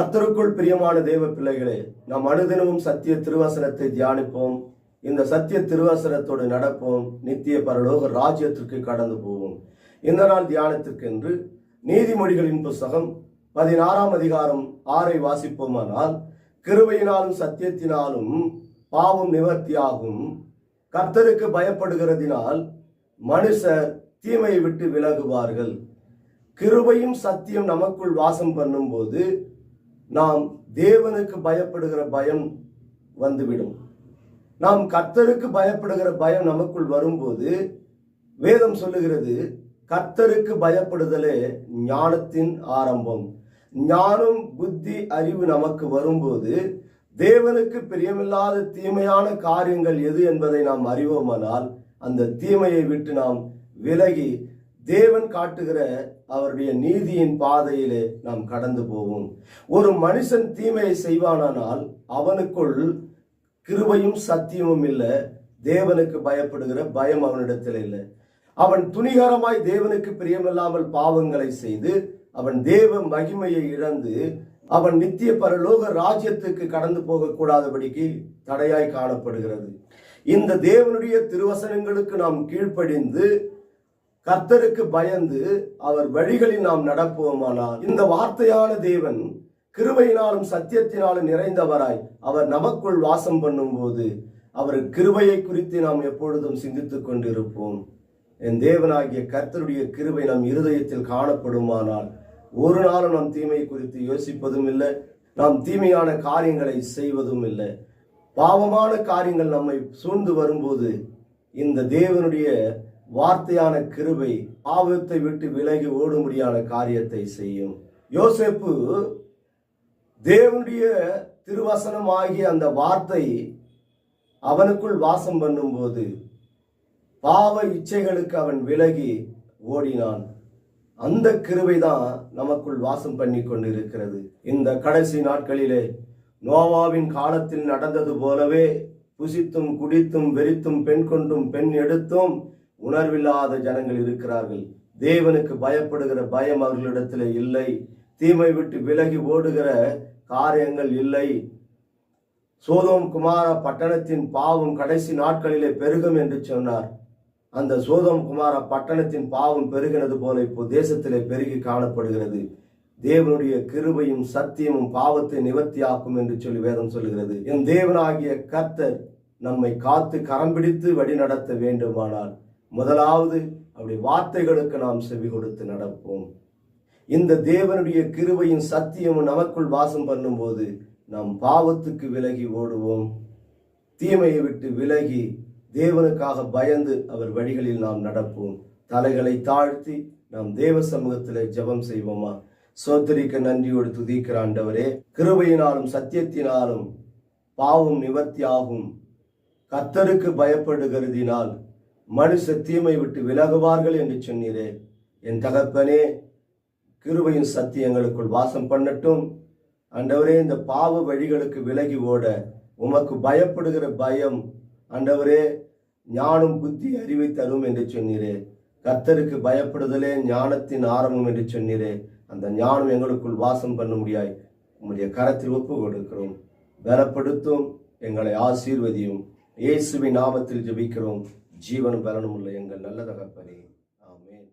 கர்த்தருக்குள் பிரியமான தேவ பிள்ளைகளே, நாம் அனுதினமும் சத்திய திருவசனத்தை தியானிப்போம். இந்த சத்திய திருவசனத்தோடு நடப்போம். நித்திய பரலோக ராஜ்யத்திற்கு கடந்து போவோம். இந்த நாள் தியானத்திற்கென்று நீதிமொழிகளின் புஸ்தகம் 16ஆம் அதிகாரம் 6 வாசிப்போமானால், கிருபையினாலும் சத்தியத்தினாலும் பாவம் நிவர்த்தியாகும். கர்த்தருக்கு பயப்படுகிறதினால் மனுஷர் தீமையை விட்டு விலகுவார்கள். கிருபையும் சத்தியம் நமக்குள் வாசம் பண்ணும் போது நாம் தேவனுக்கு பயப்படுகிற பயம் வந்துவிடும். நாம் கர்த்தருக்கு பயப்படுகிற பயம் நமக்குள் வரும்போது வேதம் சொல்லுகிறது, கர்த்தருக்கு பயப்படுதலே ஞானத்தின் ஆரம்பம். ஞானம், புத்தி, அறிவு நமக்கு வரும்போது தேவனுக்கு பிரியமில்லாத தீமையான காரியங்கள் எது என்பதை நாம் அறிவோமானால் அந்த தீமையை விட்டு நாம் விலகி தேவன் காட்டுகிற அவருடைய நீதியின் பாதையிலே நாம் கடந்து போவோம். ஒரு மனுஷன் தீமையை செய்வானால் அவனுக்குள் கிருபையும் சத்தியமும் இல்லை. தேவனுக்கு பயப்படுகிற பயம் அவனிடத்தில் இல்லை. அவன் துணிகரமாய் தேவனுக்கு பிரியமில்லாமல் பாவங்களை செய்து அவன் தேவ மகிமையை இழந்து அவன் நித்திய பரலோக ராஜ்யத்துக்கு கடந்து போகக்கூடாதபடிக்கு தடையாய் காணப்படுகிறது. இந்த தேவனுடைய திருவசனங்களுக்கு நாம் கீழ்ப்படிந்து கர்த்தருக்கு பயந்து அவர் வழிகளில் நாம் நடப்போமானால், இந்த வார்த்தையான தேவன் கிருபையினாலும் சத்தியத்தினாலும் நிறைந்தவராய் அவர் நமக்குள் வாசம் பண்ணும் போது அவர் கிருபையை குறித்து நாம் எப்பொழுதும் சிந்தித்துக் கொண்டிருப்போம். என் தேவனாகிய கர்த்தருடைய கிருபை நம் இருதயத்தில் காணப்படுமானால் ஒரு நாளும் நாம் தீமையை குறித்து யோசிப்பதும் இல்லை, நாம் தீமையான காரியங்களை செய்வதும் இல்லை. பாவமான காரியங்கள் நம்மை சூழ்ந்து வரும்போது இந்த தேவனுடைய வார்த்தையான கிருபை பாவத்தை விட்டு விலகி ஓடும்படியான காரியத்தை செய்யும். யோசேப்பு தேவனுடைய திருவசனம் ஆகிய அந்த வார்த்தை அவனுக்குள் வாசம் பண்ணும்போது பாவ இச்சைகளுக்கு அவன் விலகி ஓடினான். அந்த கிருபை தான் நமக்குள் வாசம் பண்ணி கொண்டிருக்கிறது. இந்த கடைசி நாட்களிலே நோவாவின் காலத்தில் நடந்தது போலவே புசித்தும் குடித்தும் வெறித்தும் பெண் கொண்டும் பெண் எடுத்தும் உணர்வில்லாத ஜனங்கள் இருக்கிறார்கள். தேவனுக்கு பயப்படுகிற பயம் அவர்களிடத்தில் இல்லை. தீமை விட்டு விலகி ஓடுகிற காரியங்கள் இல்லை. சோதோம் குமார பட்டணத்தின் பாவம் கடைசி நாட்களிலே பெருகும் என்று சொன்னார். அந்த சோதோம் குமார பட்டணத்தின் பாவம் பெருகினது போல இப்போ தேசத்திலே பெருகி காணப்படுகிறது. தேவனுடைய கிருபையும் சத்தியமும் பாவத்தை நிவர்த்தியாக்கும் என்று சொல்லி வேதம் சொல்லுகிறது. என் தேவனாகிய கர்த்தர் நம்மை காத்து கரம் பிடித்து வழி நடத்த வேண்டுமானால் முதலாவது அவருடைய வார்த்தைகளுக்கு நாம் செவி கொடுத்து நடப்போம். இந்த தேவனுடைய கிருபையும் சத்தியமும் நமக்குள் வாசம் பண்ணும்போது நாம் பாவத்துக்கு விலகி ஓடுவோம். தீமையை விட்டு விலகி தேவனுக்காக பயந்து அவர் வழிகளில் நாம் நடப்போம். தலைகளை தாழ்த்தி நாம் தேவ சமூகத்திலே ஜெபம் செய்வோமா? சோதரிக்க நன்றியோடு துதிக்கிற ஆண்டவரே, கிருபையினாலும் சத்தியத்தினாலும் பாவம் நிவர்த்தியாகும். கர்த்தருக்கு பயப்படுகிறதினால் மனுஷ தீமை விட்டு விலகுவார்கள் என்று சொன்னீரே. என் தகப்பனே, கிருபையின் சத்தியங்களுக்குள் வாசம் பண்ணட்டும். ஆண்டவரே, இந்த பாவ வழிகளுக்கு விலகி ஓட உமக்கு பயப்படுகிற பயம் ஆண்டவரே ஞானம், புத்தி, அறிவை தரும் என்று சொன்னீரே. கர்த்தருக்கு பயப்படுதலே ஞானத்தின் ஆரம்பம் என்று சொன்னீரே. அந்த ஞானம் எங்களுக்குள் வாசம் பண்ண முடியாய் உம்முடைய கரத்தில் ஒப்பு கொடுக்கிறோம். பலப்படுத்தும், எங்களை ஆசீர்வதியும். இயேசுவின் நாமத்தில் ஜெபிக்கிறோம். ஜீவனும் பலனும் உள்ள எங்கள் நல்ல தகப்பனே, ஆமென்.